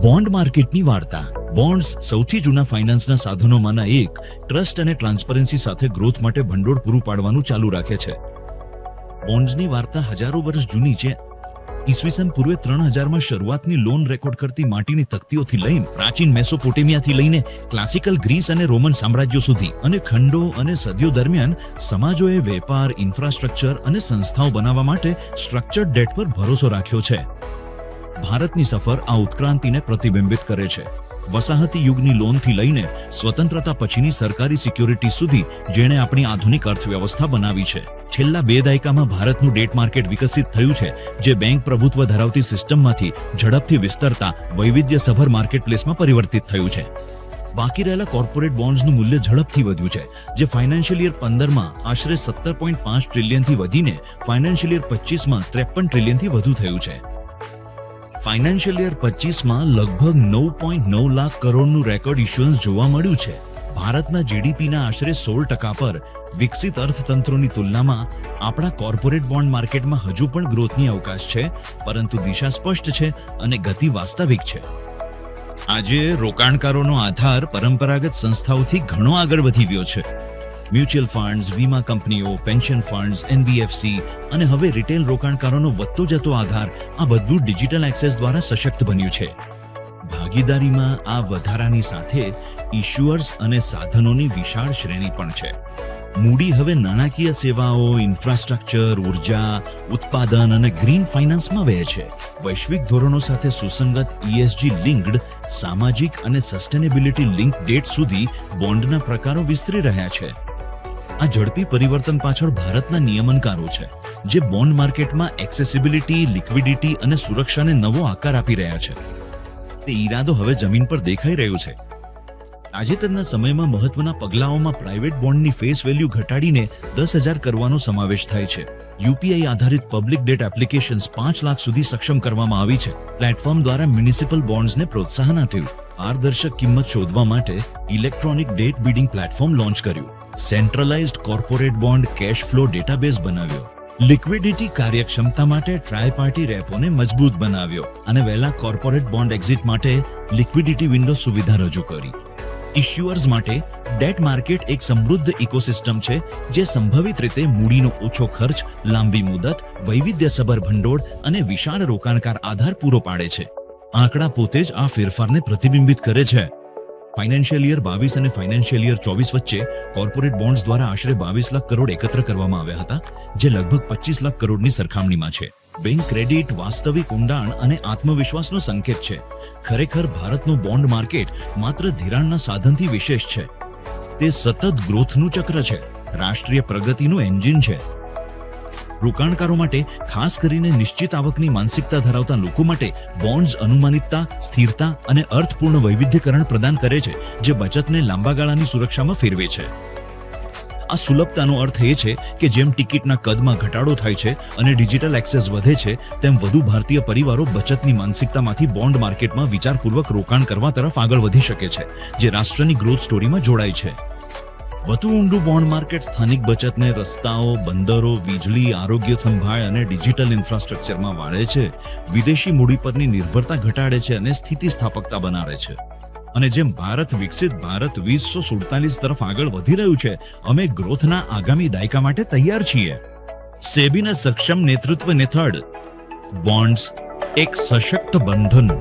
Bond માર્કેટની વાર્તા. Bonds સૌથી જૂના ફાઇનાન્સના સાધનોમાંના એક ટ્રસ્ટ અને ટ્રાન્સપરન્સી સાથે ગ્રોથ માટે ભંડોળ પૂરું પાડવાનું ચાલુ રાખે છે. બોન્ડ્સની વાર્તા હજારો વર્ષ જૂની છે. ઈસવીસન પૂર્વે 3000માં શરૂઆતની લોન રેકોર્ડ કરતી માટીની તકતીઓથી લઈને પ્રાચીન મેસોપોટેમિયાથી લઈને ક્લાસિકલ ગ્રીસ અને રોમન સામ્રાજ્યો સુધી અને ખંડો અને સદીઓ દરમિયાન સમાજોએ વેપાર, ઇન્ફ્રાસ્ટ્રક્ચર અને સંસ્થાઓ બનાવવા માટે સ્ટ્રક્ચર્ડ ડેટ પર ભરોસો રાખ્યો છે. ભારતની સફર આ ઉત્ક્રાંતિને પ્રતિબિંબિત કરે છે. વસાહતી યુગની લોનથી લઈને સ્વતંત્રતા પછીની સરકારી સિક્યોરિટી સુધી જેણે આપણી આધુનિક અર્થવ્યવસ્થા બનાવી છે. છેલ્લા 2 દાયકામાં ભારતનું ડેટ માર્કેટ વિકસિત થયું છે, જે બેંક પ્રભુત્વ ધરાવતી સિસ્ટમમાંથી ઝડપથી વિસ્તરતા વૈવિધ્યસભર માર્કેટપ્લેસમાં પરિવર્તિત થયું છે. બાકી રહેલા કોર્પોરેટ બોન્ડ્સનું મૂલ્ય ઝડપથી વધ્યું છે, જે ફાઇનાન્શિયલ યર 15માં આશરે 17.5 ટ્રિલિયનથી વધીને ફાઇનાન્શિયલ યર 25માં 53 ટ્રિલિયનથી વધુ થયું છે. ફાઇનાન્શિયલ યર 25માં લગભગ 9.9 લાખ કરોડનું રેકોર્ડ ઇશ્યુઅન્સ જોવા મળ્યું છે. ભારતના જીડીપીના આશરે 16% પર વિકસિત અર્થતંત્રોની તુલનામાં આપણા કોર્પોરેટ બોન્ડ માર્કેટમાં હજુ પણ ગ્રોથની અવકાશ છે, પરંતુ દિશા સ્પષ્ટ છે અને ગતિ વાસ્તવિક છે. આજે રોકાણકારોનો આધાર પરંપરાગત સંસ્થાઓથી ઘણો આગળ વધી ગયો છે. મ્યુચ્યુઅલ ફંડ્સ, વીમા કંપનીઓ, પેન્શન ફંડ્સ, એનબીએફસી અને હવે રિટેલ રોકાણકારોનો વધતો જતો આધાર, આ બધું ડિજિટલ એક્સેસ દ્વારા સશક્ત બન્યું છે. ભાગીદારીમાં આ વધારાની સાથે ઇશ્યુઅર્સ અને સાધનોની વિશાળ શ્રેણી પણ છે. મૂડી હવે નાણાકીય સેવાઓ, ઇન્ફ્રાસ્ટ્રક્ચર, ઉર્જા, ઉત્પાદન અને ગ્રીન ફાઇનાન્સમાં વહે છે. વૈશ્વિક ધોરણો સાથે સુસંગત ESG લિંક્ડ, સામાજિક અને સસ્ટેનેબિલિટી લિંક ડેટ સુધી બોન્ડના પ્રકારો વિસ્તરી રહ્યા છે. આ ઝડપી પરિવર્તન પાછળ ભારતના નિયમનકારો છે, જે બોન્ડ માર્કેટમાં એક્સેસિબિલિટી, લિક્વિડિટી અને સુરક્ષાને નવો આકાર આપી રહ્યા છે. તે ઈરાદો હવે જમીન પર દેખાઈ રહ્યો છે. તાજેતરના સમયમાં મહત્વના પગલાઓમાં પ્રાઇવેટ બોન્ડની ફેસ વેલ્યુ ઘટાડીને 10,000 કરવાનો સમાવેશ થાય છે. યુપીઆઈ આધારિત પબ્લિક ડેટ એપ્લિકેશન્સ 5 લાખ સુધી સક્ષમ કરવામાં આવી છે. પ્લેટફોર્મ દ્વારા મ્યુનિસિપલ બોન્ડ્સને પ્રોત્સાહન આપ્યું. પારદર્શક કિંમત શોધવા માટે electronic debt bidding platform launch કર્યું. Centralised corporate bond cash flow database બનાવ્યો. લિક્વિડિટી કાર્યક્ષમતા માટે ટ્રાય પાર્ટી રેપોને મજબૂત બનાવ્યો અને વહેલા કોર્પોરેટ બોન્ડ એક્ઝિટ માટે લિક્વિડિટી વિન્ડો સુવિધા રજૂ કરી. ઇશ્યુઅર્સ માટે ડેટ માર્કેટ એક સમૃદ્ધ ઇકોસિસ્ટમ છે, જે સંભવિત રીતે મૂડીનો ઓછો ખર્ચ, લાંબી મુદત, વૈવિધ્યસભર ભંડોળ અને વિશાળ રોકાણકાર આધાર પૂરો પાડે છે. આંકડા પોતે જ આ ફેરફારને પ્રતિબિંબિત કરે છે. ફાઇનાન્શિયલ યર 22 અને ફાઇનાન્શિયલ યર 24 વચ્ચે કોર્પોરેટ બોન્ડ્સ દ્વારા આશરે 22 લાખ કરોડ એકત્ર કરવામાં આવ્યા હતા, જે લગભગ 25 લાખ કરોડની સરખામણીમાં છે. બેંક ક્રેડિટ વાસ્તવિક ઊંડાણ અને આત્મવિશ્વાસનો સંકેત છે. ખરેખર ભારતનું બોન્ડ માર્કેટ માત્ર ધિરાણના સાધનથી વિશેષ છે. તે સતત ગ્રોથનું ચક્ર છે, રાષ્ટ્રીય પ્રગતિનું એન્જિન છે. રોકાણકારો માટે, ખાસ કરીને નિશ્ચિત આવકની માનસિકતા ધરાવતા લોકો માટે, બોન્ડ્સ અનુમાનિતતા, સ્થિરતા અને અર્થપૂર્ણ વૈવિધ્યકરણ પ્રદાન કરે છે, જે બચતને લાંબા ગાળાની સુરક્ષામાં ફેરવે છે. આ સુલભતાનો અર્થ એ છે કે જેમ ટિકિટના કદમાં ઘટાડો થાય છે અને ડિજિટલ એક્સેસ વધે છે, તેમ વધુ ભારતીય પરિવારો બચતની માનસિકતામાંથી બોન્ડ માર્કેટમાં વિચારપૂર્વક રોકાણ કરવા તરફ આગળ વધી શકે છે, જે રાષ્ટ્રની ગ્રોથ સ્ટોરીમાં જોડાય છે. વધુ ઊંડું બોન્ડ માર્કેટ સ્થાનિક બચતને રસ્તાઓ, બંદરો, વીજળી, આરોગ્ય સંભાળ અને ડિજિટલ ઇન્ફ્રાસ્ટ્રક્ચરમાં વાળે છે. વિદેશી મૂડી પરની નિર્ભરતા ઘટાડે છે અને સ્થિતિસ્થાપકતા બનાવે છે. અને જેમ ભારત વિકસિત ભારત 2047 તરફ આગળ વધી રહ્યું છે, અમે ગ્રોથના આગામી દાયકા માટે તૈયાર છીએ. સેબીના સક્ષમ નેતૃત્વ હેઠળ બોન્ડ્સ એક સશક્ત બંધન.